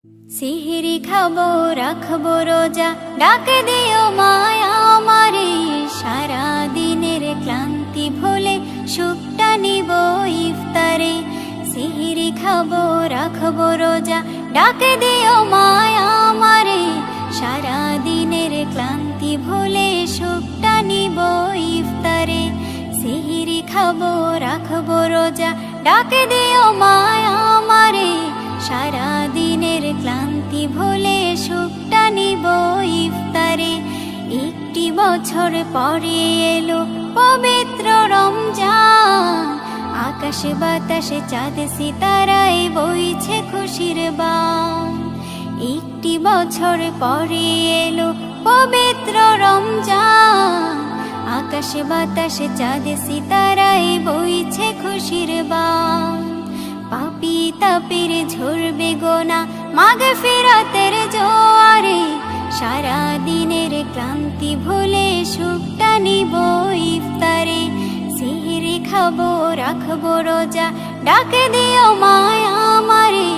সিহরি খাবো রাখবো রোজা, ডাক দিও মায়া আমারে। সারা দিনের ক্লান্তি ভুলে সুখটা নিব ইফতারে। সিহরি খাবো রাখবো রোজা, ডাক দিও মায়া আমারে। সারা দিনের ক্লান্তি ভুলে সুখটা নিব ইফতারে। সিহরি খাবো রাখবো রোজা, ডাক দিও মায়া আমারে। সারা দিনের ক্লান্তি ভুলে সুখটা নিব ইফতারে। একটি বছর পরে এলো পবিত্র রমজান, আকাশে বাতাসে চাঁদ সিতারায় বইছে খুশির বান। একটি বছর পরে এলো পবিত্র রমজান, আকাশে বাতাসে চাঁদ সিতারায় বইছে খুশির বান। পাপী তাপের ঝরবে গোনা মাগফিরাতের জোয়ারে। সারা দিনের ক্লান্তি ভুলে সুখটা নিব ইফতারে। সিহরি খাবো রাখবো রোজা, ডাক দিও মায়া আমারে।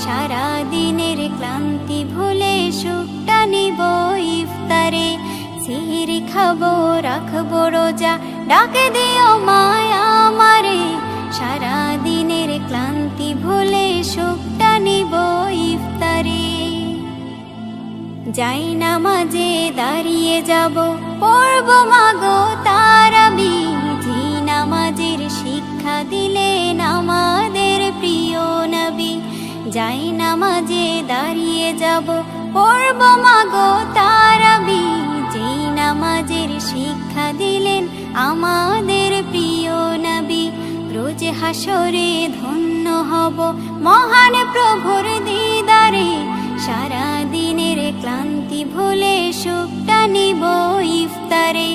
সারা দিনের ক্লান্তি ভুলে সুখটা নিব ইফতারে। সিহরি খাবো রাখবো রোজা, ডাক দিও মায়া আমারে। সারা দিনের ক্লান্তি ভুলে সুখটা নিব ইফতারে। যাই নামাজে দাঁড়িয়ে যাব, পড়ব মাগো তারাবি। জি নামাজের শিক্ষা দিলেন আমাদের প্রিয় নবী। যাই নামাজে দাঁড়িয়ে যাব, পড়ব মাগো তারাবি। জি নামাজের শিক্ষা দিলেন আমাদের প্রিয় নবী। রোজ হাসরে ধন্য হব মহান প্রভুর দিদারে। সারা দিনের ক্লান্তি ভুলে সুখটা নিব ইফতারে।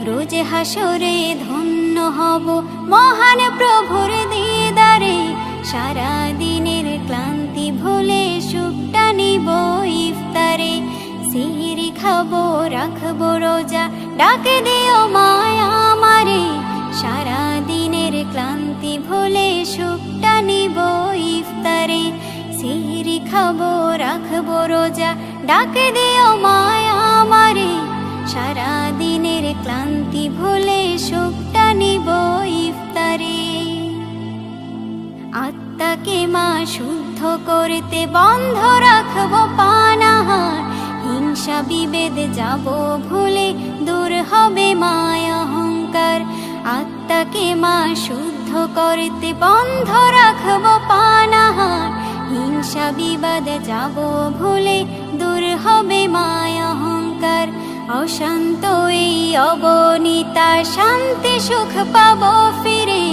রোজ হাসরে ধন্য হব মহান প্রভুর দিদারে। সারা দিনের ক্লান্তি ভুলে সুখটা নিব ইফতারে। সিহরি খাবো রাখবো রোজা, ডাক দিও মায়া আমারে। সারা দিনের ক্লান্তি ভুলে সুখটা নিব ইফতারে। সিহরি খাবো রাখবো রোজা, ডাক দিও মায়া আমারে। সারা দিনের ক্লান্তি ভুলে সুখটা নিব ইফতারে। আত্মাকে মা শুদ্ধ করতে বন্ধ রাখবো পানাহার। হিংসা বিভেদ যাব ভুলে, দূর হবে মায়া অহংকার। আত্মাকে মা শুদ্ধ করতে বন্ধ রাখবো পানাহার। হিংসা বিবাদ যাব ভুলে, দূর হবে মায়া অহংকার। অশান্ত এই অবনীতা শান্তি সুখ পাবো ফিরে।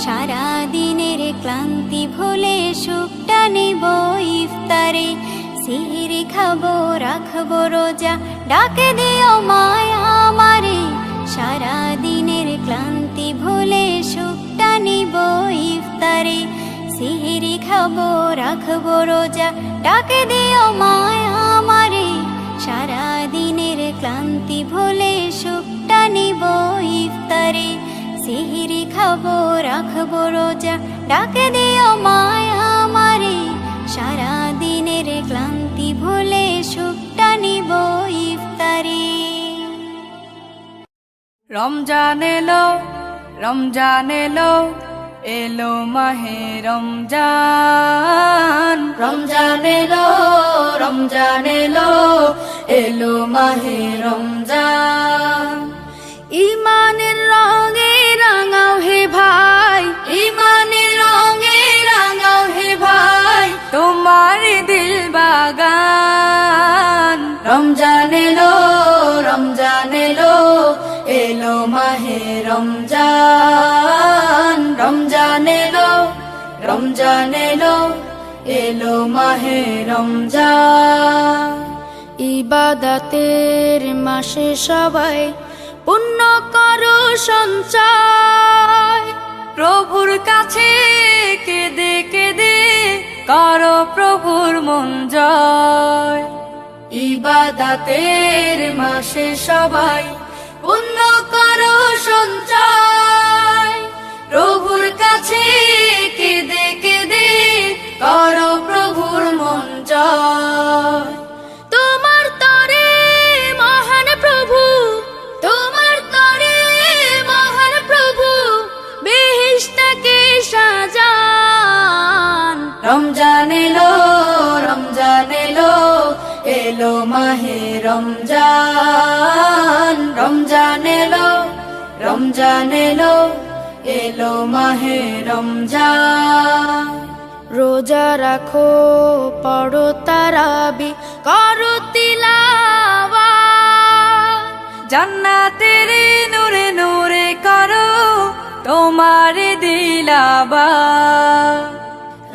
সারা দিনের ক্লান্তি ভুলে সুখটা নিব ইফতারে। সিহরি খাবো রাখবো রোজা, ডাক দিও মায়া আমারে। সারা দিনের ক্লান্তি ভুলে সুখটা নিব ইফতারে। সিহরি খাবো রাখবো রোজা, ডাক দিও মায়া আমারে। সারা দিনের ক্লান্তি ভুলে সুখটা নিব ইফতারে। সিহরি খাবো রাখবো রোজা, ডাক দিও মায়া আমারে। সারা দিনের ক্লান্তি ভুলে সুখটা নিব ইফতারে। রমজান এলো, রমজান এলো, এলো মাহে রমজান। রমজান এলো, রমজান এলো, এলো মাহে রমজান। ইমানের রঙে রাঙাও হে ভাই, ইমানের রঙে রাঙাও হে ভাই, তোমার দিল বাগান। রমজান এলো, রমজান এলো, এলো মাহে রমজান। রমজান এলো, রমজান এলো, এলো মাহে রমজান। ইবাদতের মাসে সবাই পুণ্য করো সঞ্চয়। প্রভুর কাছে কেঁদে কেঁদে করো প্রভুর মন জয়। ইবাদতের মাসে সবাই পুণ্য করো সঞ্চয়। প্রভুর কাছে কেঁদে কেঁদে করো প্রভুর মন জয়। সঞ্চয়। তোমার তরে মহান প্রভু, তোমার তরে মহান প্রভু বেহেশতকে সাজান। রমজান এলো, রমজান এলো, এলো মাহে রমজান। রমজান এলো, রমজান এলো, এলো মাহে রমজান। রোজা রাখো, পড়ো তারাবি, করো তিলাওয়াত, জান্নাতের নূরে নূরে করো তোমার দিলাবাত।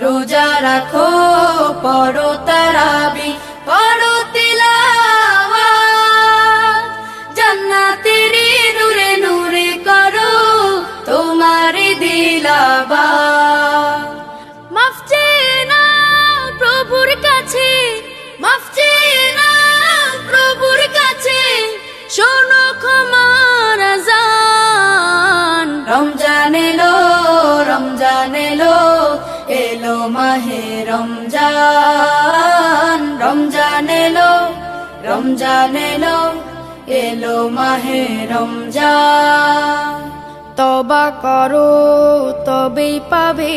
রোজা রাখো, পড়ো তারাবি, করো তিলাওয়াত, জান্নাতের নূরে নূরে করো তোমার দিলাবাত। মাফ চেয়ে নাও প্রভুর কাছে, মাফ চেয়ে নাও প্রভুর কাছে, শোনো ক্ষমার আযান। রমজান এলো, রমজান এলো, এলো মাহে রমজান। রমজান এলো, রমজান এলো, এলো মাহে রমজান। তওবা করো তবেই পাবে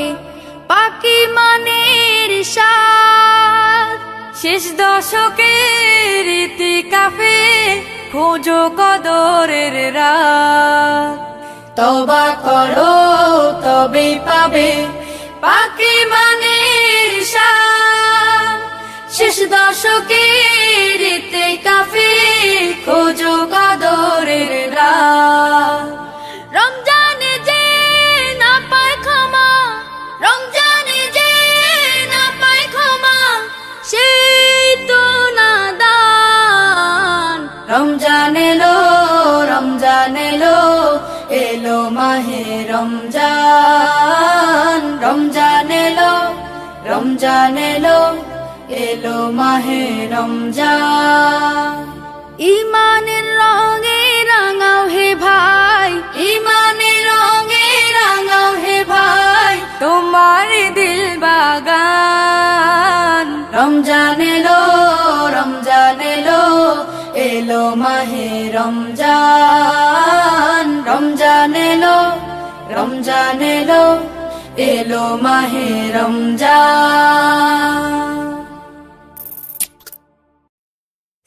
পাকি মানের স্বাদ। শেষ দশকের ইতিকাফে খোঁজো কদরের রাত। তওবা করো তবেই পাবে পাকি মানের স্বাদ। শেষ দশকের ইতিকাফে খোঁজো কদরের রাত। রমজানে যে না পায় ক্ষমা, রমজানে যে না পায় ক্ষমা, সেই তো নাদান। রমজান এলো, রমজান এলো, এলো মাহে রমজান। রমজান এলো, রমজান এলো, এলো মাহে রমজান। ইমানের রঙে রাঙাও হে ভাই, ইমানের রঙে রাঙাও হে ভাই, তোমার দিল বাগান। রমজান এলো, রমজান এলো, এলো মাহে রমজান। রমজান এলো, রমজান এলো, এলো মাহে রমজান।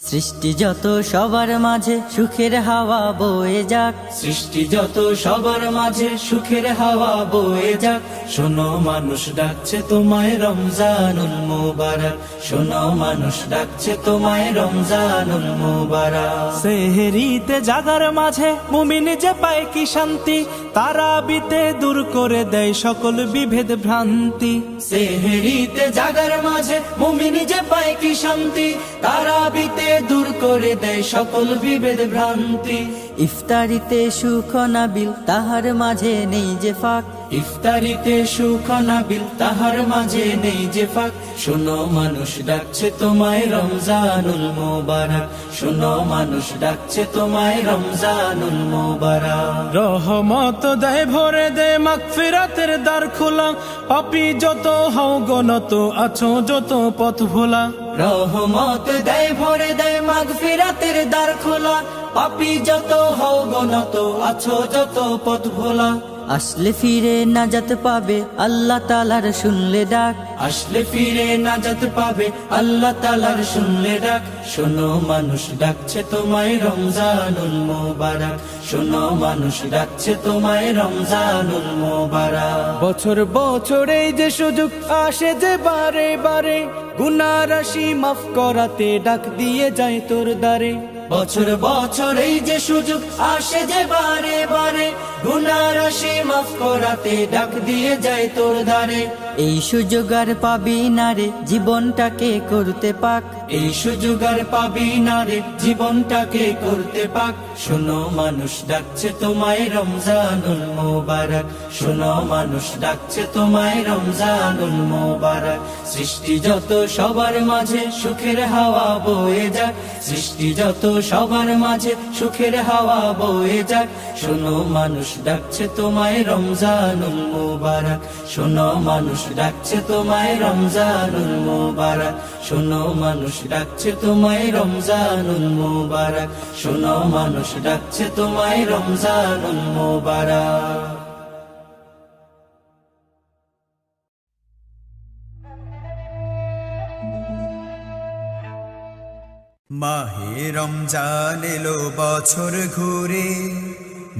সৃষ্টি যত সবার মাঝে সুখের হাওয়া বয়ে যাক, সৃষ্টি যত সবার মাঝে সুখের হাওয়া বয়ে যাক। শোনো মানুষ ডাকছে তোমায় রমজানুল মুবারক, শোনো মানুষ ডাকছে তোমায় রমজানুল মুবারক। সেহরিতে জাগার মাঝে মুমিন যে পায় কি শান্তি, তারাবিতে দূর করে দেয় সকল বিভেদ ভ্রান্তি। সেহরিতে জাগার মাঝে মুমিন যে পায় কি শান্তি, তারাবিতে দূর করে দেয় সকল বিভেদ ভ্রান্তি। ইফতারিতে সুখ নাবিল তাহার মাঝে নেই যে ফাঁক, ইফতারিতে সুখ নাবিল তাহার মাঝে নেই যে ফাঁক। শোনো মানুষ ডাকছে তোমায় রমজানুল মুবারক, শোনো মানুষ ডাকছে তোমায় রমজানুল মুবারক। রহমত দেয় ভরে দেয় মাগফিরাতের দ্বার খোলা, পাপী যত হও গনত আছো যত পথ ভোলা। রহমত দেয় ভরে দেয় মাগফিরাতের দ্বার খোলা, পাপী যত হও গনত আছো যত পথ ভোলা। আসলে ফিরে নাজাত পাবে আল্লাহ তাআলার শুনলে ডাক, আসলে ফিরে নাজাত পাবে আল্লাহ তাআলার শুনলে ডাক। শোনো মানুষ ডাকছে তোমায় রমজানুল মুবারক, শোনো মানুষ ডাকছে তোমায় রমজানুল মুবারক। বছর বছর এই যে সুযোগ আসে যে বারে বারে, গুনাহ রাশি মাফ করাতে ডাক দিয়ে যায় তোর দ্বারে। বছর বছর এই যে সুযোগ আসে যে বারে বারে, গুনাহ রাশি মাফ করাতে ডাক দিয়ে যায় তোর দ্বারে। এই সুযোগ আর পাবি না রে জীবনটাকে করতে পাক, এই সুযোগ আর পাবি না রে জীবনটাকে করতে পাক। শোনো মানুষ ডাকছে তোমায় রমজানুল মুবারক, শোনো মানুষ ডাকছে তোমায় রমজানুল মুবারক। সৃষ্টি যত সবার মাঝে সুখের হাওয়া বয়ে যাক, সৃষ্টি যত সবার মাঝে সুখের হাওয়া বয়ে যাক। শোনো মানুষ ডাকছে তোমায় রমজানুল মুবারক, শোনো মানুষ ডাকছে তোমায় রমজানুল মুবারক, শোনো মানুষ ডাকছে তোমায় রমজানুল মুবারক, শোনো মানুষ ডাকছে তোমায় রমজানুল মুবারক। মাহে রমজান এলো বছর ঘুরে,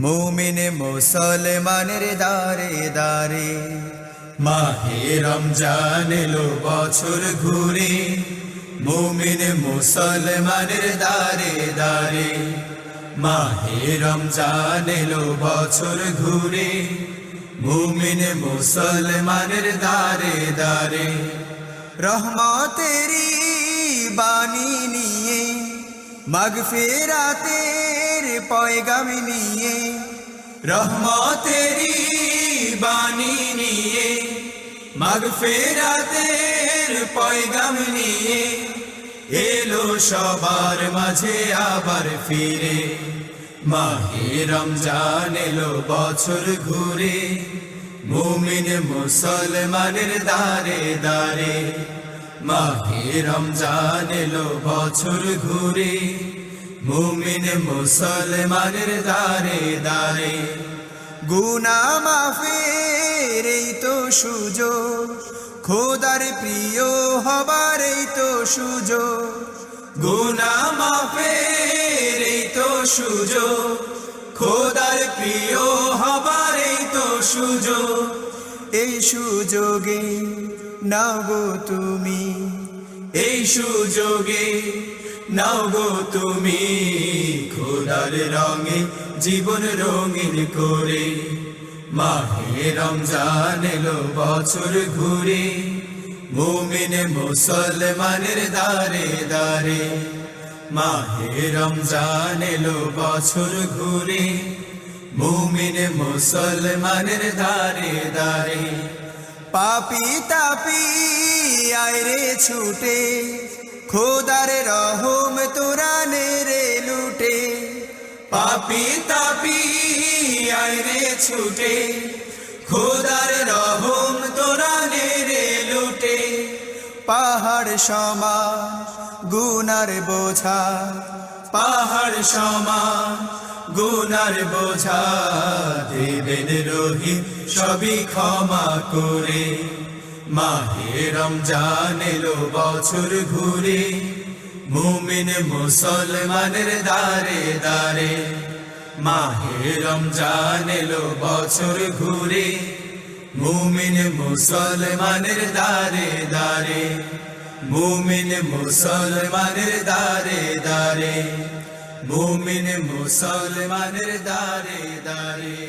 মুমিন মুসলমানের দারে দারে। মাহে রমজান এলো বছর ঘুরে, মুমিন মুসলমানের দারে দারে। মাহে রমজান এলো বছর ঘুরে, মুমিন মুসলমানের দারে দারে। রহমতেরি বাণী নিয়ে, মাগফিরাতের পয়গাম নিয়ে, রহমতেরি বাণী নিয়ে, মাগফিরাতের পয়গাম নিয়ে, এলো সবার মাঝে আবার ফিরে। মাহে রমজান এলো বছর ঘুরে, মুমিন মুসলমানের দারে দারে। মাহে রমজান এলো বছর ঘুরে, মুমিন মুসলমানের দারে দারে। গুনাহ মাফের এই তো সুযোগ, খোদার প্রিয় হবার এই তো সুযোগ। গুনাহ মাফের এই তো সুযোগ, খোদার প্রিয় হবার এই তো সুযোগ। এই সুযোগে নাও গো তুমি, এই সুযোগে নাও গো তুমি, খোদার রঙে জীবন রঙিন করে। মাহে রমজান এলো বছর ঘুরে, মুমিন মুসলমানের দারে দারে। মাহে রমজান এলো বছর ঘুরে, মুমিন মুসলমানের দারে দারে। পাপি তাপি আইরে ছুটে, খোদার রহম তোরা নেরে লুটে। পাপি তাপি আইরে ছুটে, খোদার রহম তোরা নেরে লুটে। পাহাড় সমান গুনার বোঝা, পাহাড় সমান গুনার বোঝা, দেবেন রহিম সবই ক্ষমা করে। মাহে রমজান এলো বছর ঘুরে, মুমিন মুসলমানের দারে দারে। মাহে রমজান এলো বছর ঘুরে, মুমিন মুসলমানের দারে দারে। মুমিন মুসলমানের দারে দারে, মুমিন মুসলমানের দারে দারে।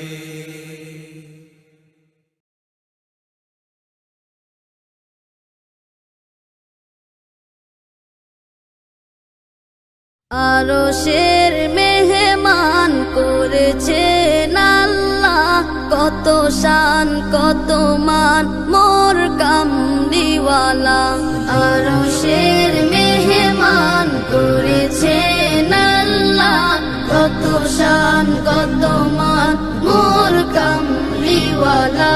আরশের মেহমান করেছেন আল্লাহ, কত শান কত মান মোর কামদিওয়ালা। আরশের মেহমান করেছেন আল্লাহ, কত শান কত মান মোর কামলিওয়ালা।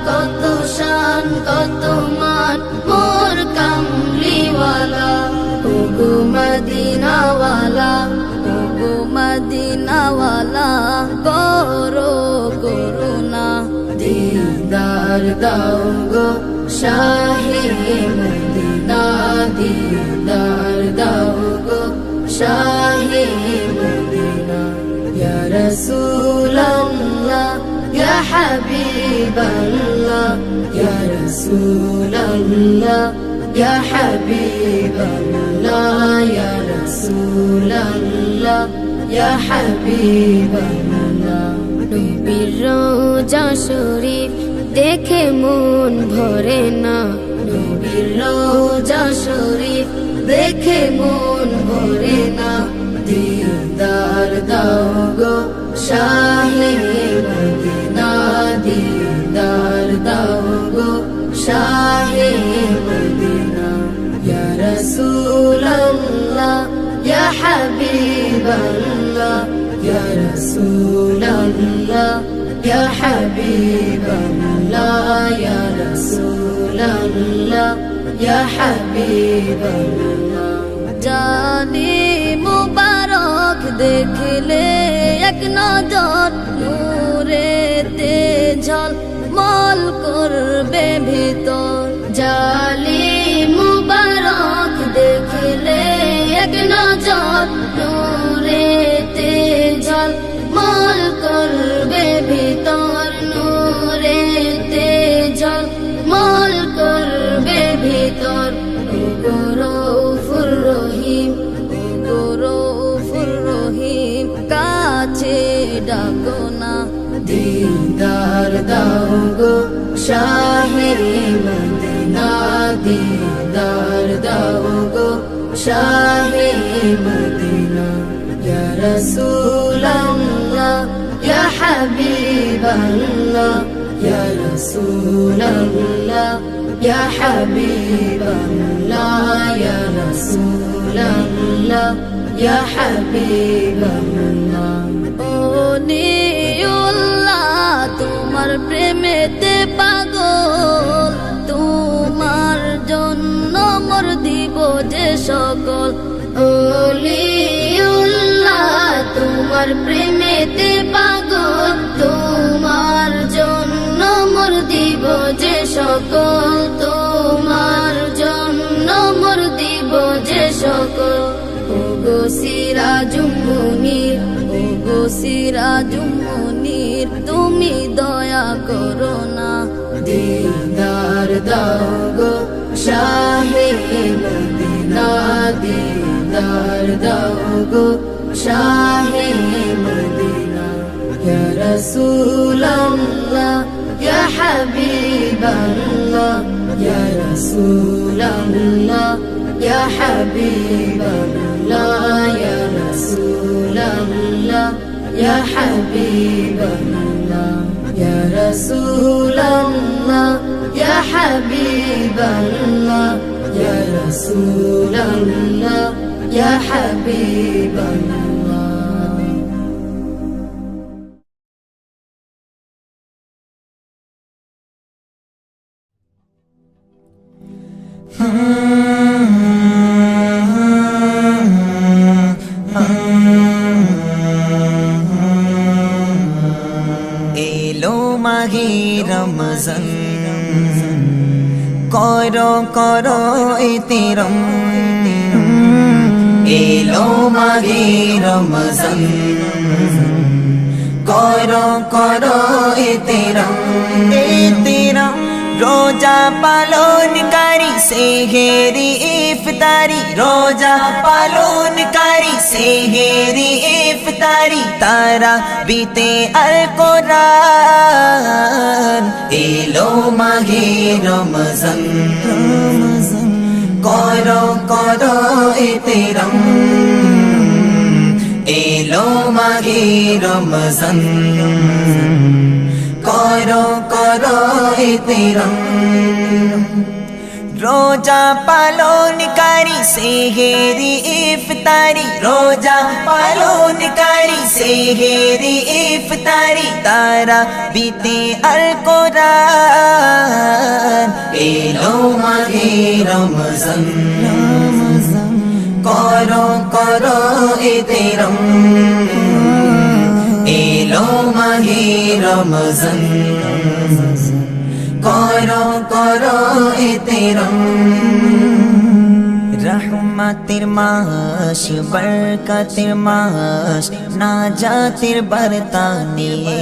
কত শান কত মান মোর কামলিওয়ালা। ওগো মদিনাওয়ালা, ওগো মদিনাওয়ালা, করো করুণা দিদার দাও গো শাহে মদিনা। দিদার দাও গো শাহে মদিনা। ইয়া রাসূলাল্লাহ ইয়া হাবিবাল্লাহ, ইয়া রাসূলাল্লাহ ইয়া হাবিবাল্লাহ, ইয়া রাসূলাল্লাহ ইয়া হাবিবাল্লাহ। নবীর রওজা শরীফ দেখে মন ভরে না, নবীর রওজা শরীফ দেখে মন ভরে না। দিদার দাও গো শাহে মদিনা। দিদার দাও গো শাহে মদিনা। ইয়া রাসূলাল্লাহ ইয়া হাবিবাল্লাহ, ইয়া রাসূলাল্লাহ ইয়া হাবিবাল্লাহ ইয়া রাসূলাল্লাহ ইয়া হাবিবাল্লাহ জানি মুবারক দেখলে এক নজর নূরেতে ঝলমল করবে ভিতর জালি মুবারক দেখলে এক নজর নূরেতে ঝলমল করবে ভিতর নূরেতে ঝলমল করবে ভিতর গৌরফুর রহিম গৌরফুর রহিম কাছে ডাকো না দিদার দাও গো শাহে মদিনা দিদার দাও গো শাহে মদিনা ইয়া রাসূলাল্লাহ ইয়া হাবিবাল্লাহ ইয়া রাসূলাল্লাহ ইয়া হাবিবাল্লাহ ইয়া রাসূলাল্লাহ ইয়া হাবিবাল্লাহ ও নিউল্লাহ তোমার প্রেমেতে পাগল তোমার জন্য মোর দিব যে সকল ওলিউল্লাহ তোমার প্রেমেতে পাগল তোমার জন্য মোর দিব যে সকল তোমার জন্য মোর দিব যে সকল ওগো সিরাজুম মুনির ওগো সিরাজুম মুনির তুমি দয়া করো না দিদার দাও গো শাহে মদিনা দিদার দাও গো শাহে মদিনা ইয়া রাসূলাল্লাহ ইয়া হাবিবাল্লাহ ইয়া রাসূলাল্লাহ ইয়া হাবিবাল্লাহ ইয়া রাসূলাল্লাহ ইয়া হাবিবাল্লাহ ইয়া রাসূলাল্লাহ ইয়া হাবিবাল্লাহ ইয়া রাসূলাল্লাহ ইয়া হাবিবাল্লাহ এলো মাহে রমজান করো করো ইতিরম এলো মাহে রমজান করো করো ইতিরম ইতিরম রোজা পালনকারী সেহেরি ইফতারি রোজা পালনকারী সেহেরি ইফতারি তারা বিতে আল কোরআন এলো মাহে রমজান করো করো ইতিরম এলো মাহে রমজান করো করো ইতিরম রোজা পালনকারী সেহেরি ইফতারি রোজা পালনকারী সেহেরি ইফতারি তারা বিতে আল কোরআন এলো মাহে রমজান করো করো ইতিরম এলো মাহে রমজান করো করো ইতিরম রহমতের মাস বরকতের মাস নাজাতের বার্তা নিয়ে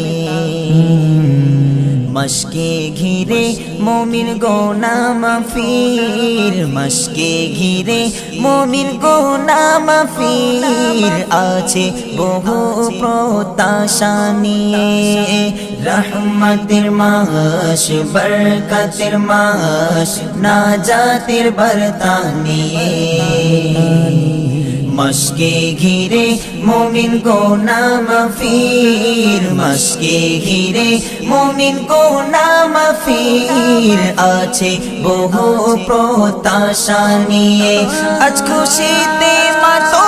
মশকে ঘিরে মুমিন গোনা মাফির মশকে ঘিরে মুমিন গোনা মাফির আছে বহু প্রত্যাশা নিয়ে রহমতের মাস বরকতের মাস নাজাতের বার্তা নিয়ে মশকে ঘিরে মুমিন গোনা মাফির মশকে ঘিরে মুমিন গোনা মাফির আছে বহু প্রত্যাশা নিয়ে আজ খুশিতে মাতো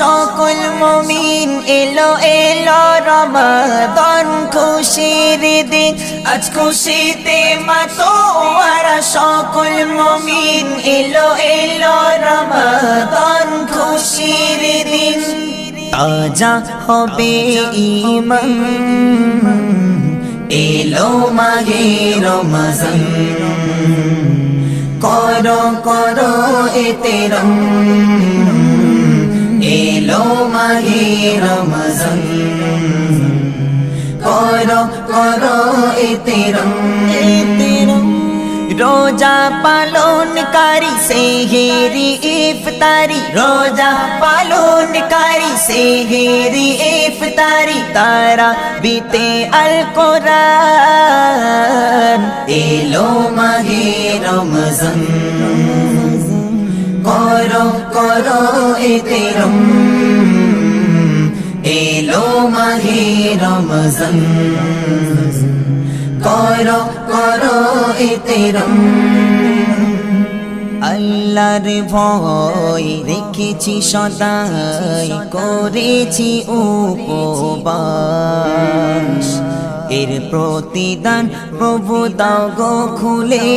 সকল মুমিন এলো এলো রমাদান খুশির দিন আজ খুশিতে মাতোয়ারা সকল মুমিন এলো এলো রমাদান খুশির দিন তাজা হবে ঈমান এলো মাহে রমজান করো করো এতেরম এলো মাহে রমজান করো করো এতেরম রোজা পালনকারী সেহেরি ইফতারি রোজা পালনকারী সেহেরি ইফতারি তারা বিতে আল কোরআন এলো মাহে রমজান করো করো এতেরম এলো মাহে রমজান করো করো এতেরম আল্লাহর ভয় রেখেছি সদাই করেছি উপবাস এর প্রতিদান প্রভু দাও গো খুলে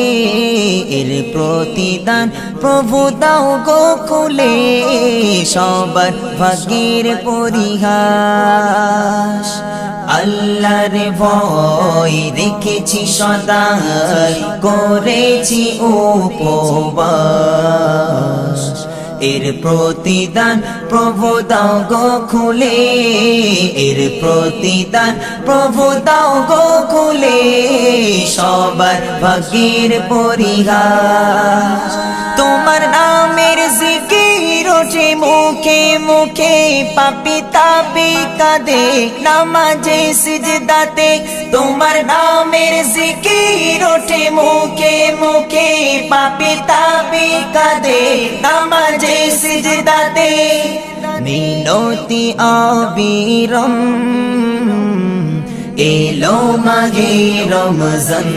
এর প্রতিদান প্রভু দাও গো খুলে সবার ভাগ্যের পরিহাস আল্লাহর ভয় রেখেছি সদাই করেছি উপবাস এর প্রতিদান প্রভু দাও গো খুলে এর প্রতিদান প্রভু দাও গো খুলে সবার ভাগ্যের পরিহাস তোমার নামের জিকির ওঠে মুখে মুখে পাপী তাপী কাঁদে নামাজে সিজদাতে তোমার নামের জিকির ওঠে মুখে মুখে পাপী তাপী কাঁদে নামাজে সিজদাতে মিনতি আবিরম এলো মাহে রমজান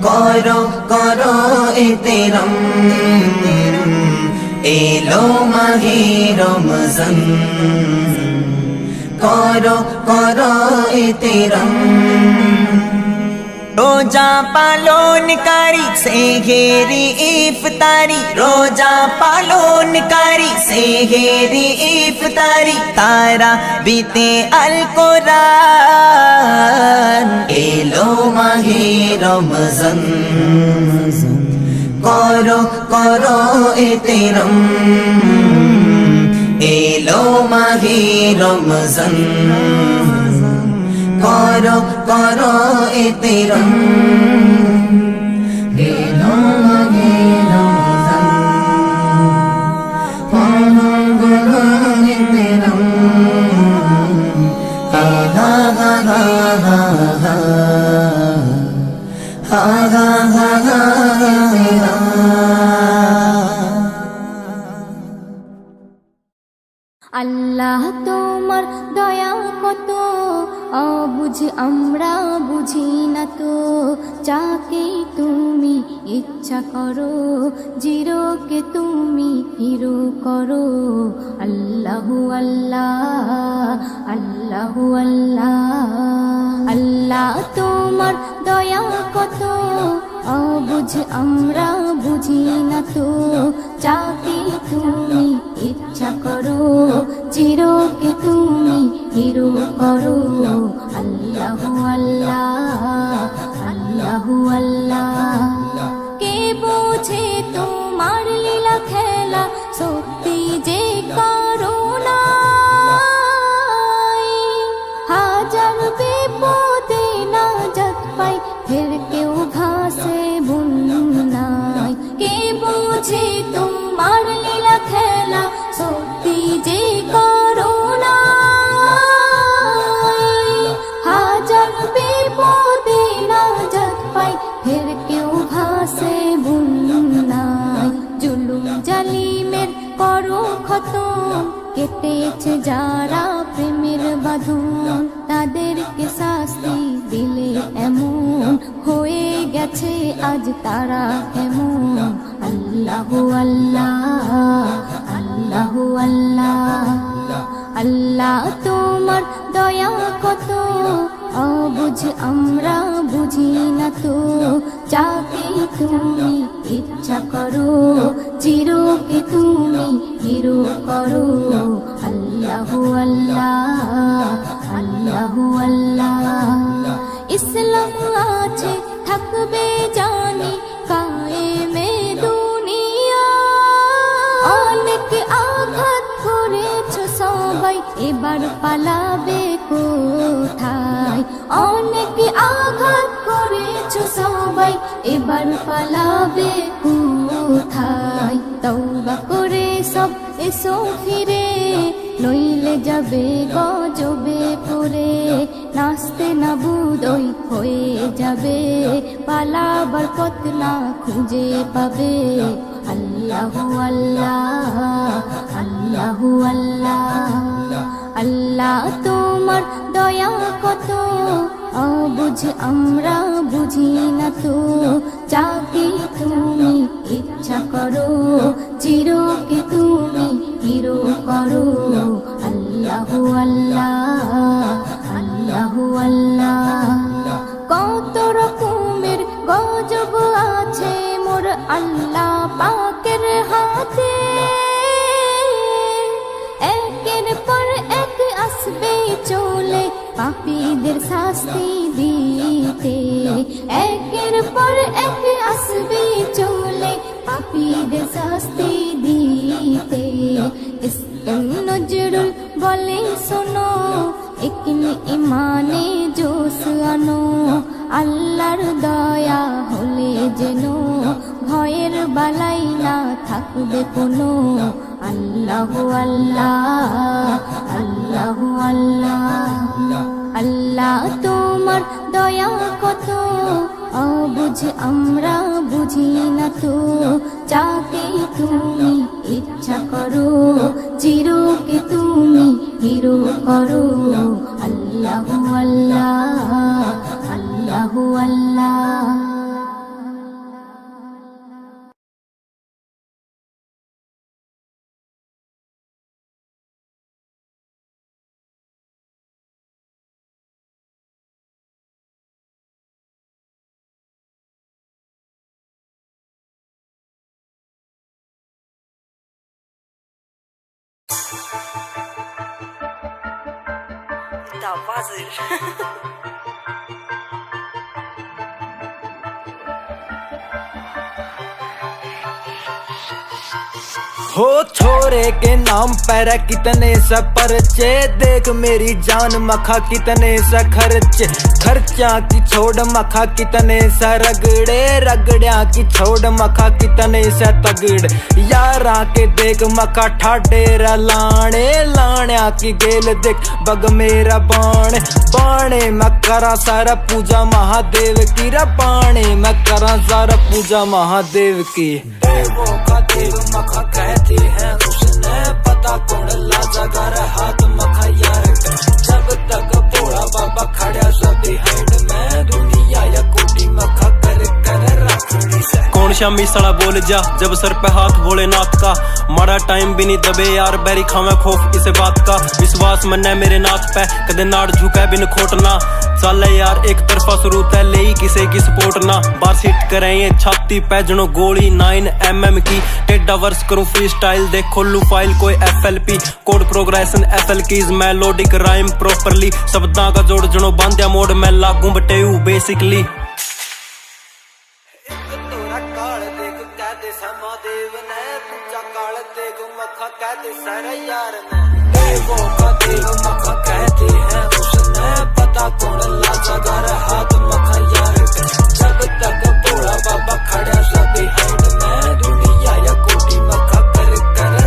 করো করো এতেরম এলো মাহে রমজান করো করো এতেরম রোজা পালনকারী সেহেরি ইফতারি রোজা পালনকারী সেহেরি ইফতারি তারা বিতে আল কোরআন এলো মাহে রমজান করো করো এতেরম এলো মাহে রমজান করো করো এতেরম এলো মাহে রমজান করো করো এতেরম হা হা হা হা হা হা হা হা হা আল্লাহ তোমার দয়া কত অবুঝ আমরা বুঝি না তো যাকে তুমি ইচ্ছা করো জিরোকে তুমি হিরো করো আল্লাহু আল্লাহ আল্লাহু আল্লাহ আল্লাহ তোমার দয়া কত অবুঝ আমরা বুঝি না তো যাকে তুমি ইচ্ছা করো চিরকে তুমি হিরো করো আল্লাহু আল্লাহ আল্লাহু আল্লাহ কে বোঝে তোমার লীলা খেলা সত্যি যে করুণা হাজার বিপদে নাজাত পাই ফের কেউ ভাসে বন্যায় কে বোঝে তোমার লীলা খেলা সত্যি যে করুণা হাজার বিপদে নাজাত পাই ফের কেউ ভাসে বন্যায় জুলুম জালিমের করো খতম কেটেছে যারা প্রেমের বাঁধন তাদেরকে শাস্তি দিলে এমন হয়ে গেছে আজ তারা এমন আল্লাহু আল্লাহ আল্লাহু আল্লাহ আল্লাহ তোমার দয়া কত অবুঝ আমরা বুঝি না তো যাকে তুমি ইচ্ছা করো চিরকে তুমি হিরো করো আল্লাহু আল্লাহ আল্লাহু আল্লাহ ইসলাম আছে থাকবে জানি কায়েমে দুনিয়া অনেক আঘাত করেছ সবাই এবার পালাবে কোথায় অনেক আঘাত করেছ সবাই এবার পালাবে কোথায় তওবা করে সব এসো ফিরে নইলে যাবে গজবে পড়ে নাচতে না বুদই হয়ে যাবে পালাবার পথ না খুঁজে পাবে আল্লাহু আল্লাহ আল্লাহু আল্লাহ আল্লাহ তোমার দয়া কত অবুঝ আমরা বুঝি না তো যাকে তুমি ইচ্ছা করো চিরকে তুমি হিরো করো আল্লাহু আল্লাহ আল্লাহু আল্লাহ কত রকমের গজব আছে মোর আল্লাহ পাকের হাতে একের পর এক আসবে চলে পাপীদের শাস্তি দিতে একের পর এক আসবে চলে পাপীদের শাস্তি দিতে নজরুল বলে শোনো একনি ইমানে জোশ আনো আল্লাহর দয়া হলে যেন ভয়ের বালাই না থাকবে কোনো আল্লাহু আল্লাহ আল্লাহু আল্লাহ আল্লাহ তোমার দয়া কত অবুঝ আমরা বুঝি না তো যাকে তুমি ইচ্ছা করো চিরকে তুমি হিরো করো আল্লাহু আল্লাহ আল্লাহু আল্লাহ Da puzzle. हो छोरे के नाम पर कितने सा परचे देख मेरी जान मखा कितने सा खर्चे खर्चा की छोड़ मखा कितने सा रगड़े रगड़िया की छोड़ मखा कितने सा तगड़े यारा के देख मखा ठाडेरा लाने लाण्या की गेल देख बग मेरा बाण बाणे मैं करा सारा पूजा महादेव की रा बाणे मैं करा सारा पूजा महादेव की देवों का देव मखा कहते हैं उसने पता कौन लाजा गर हाथ मखा यार जब तक भोला बाबा खड़ा सब बिहाइंड में दुनिया या कोटी मखा कर रखनी से कौन शामी सड़ा बोल जा जब सर पे हाथ भोलेनाथ का माड़ा टाइम भी नहीं दबे यार बैरी खावे खौफ इस बात का विश्वास मन्ने मेरे नाथ पे कदे नाड़ झुका बिन खोटना चल यार एक तरफा शुरूत है ले किसे की सपोर्ट ना बार सीट करें ये छाती पे जनो गोली 9mm की टेढ़ा वर्स करूं फ्री स्टाइल देखो लू फाइल कोई FLP code progression FL keys melodic rhyme properly शब्दां का जोड़ जनो बांध्या मोड में लागू बटेऊ बेसिकली देवों का देव मखा कहते हैं उसने पता कौन लाजा गर हाथ मखा यार जब तक भोला बाबा खड़ा सब बिहाइंड में दुनिया या कोटी मखा कर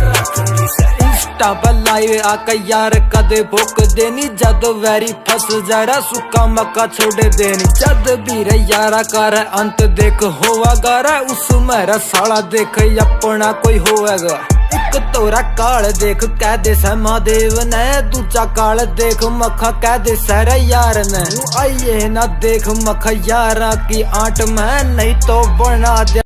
रखनी से इंस्टा पर लाइव आका यार कदे भोक देनी जद वैरी फस जरा सुक्का मक्का छोड़ देनी जद भी रे यारा कर अंत देख होवा गारा उस मेरा साला देख अपना कोई होएगा एक तोरा काल देख कह दे महादेव ने दूजा काल देख मखा कह दे सर यार ने आइए ना देख मखा यारा की आंट में नहीं तो बना दे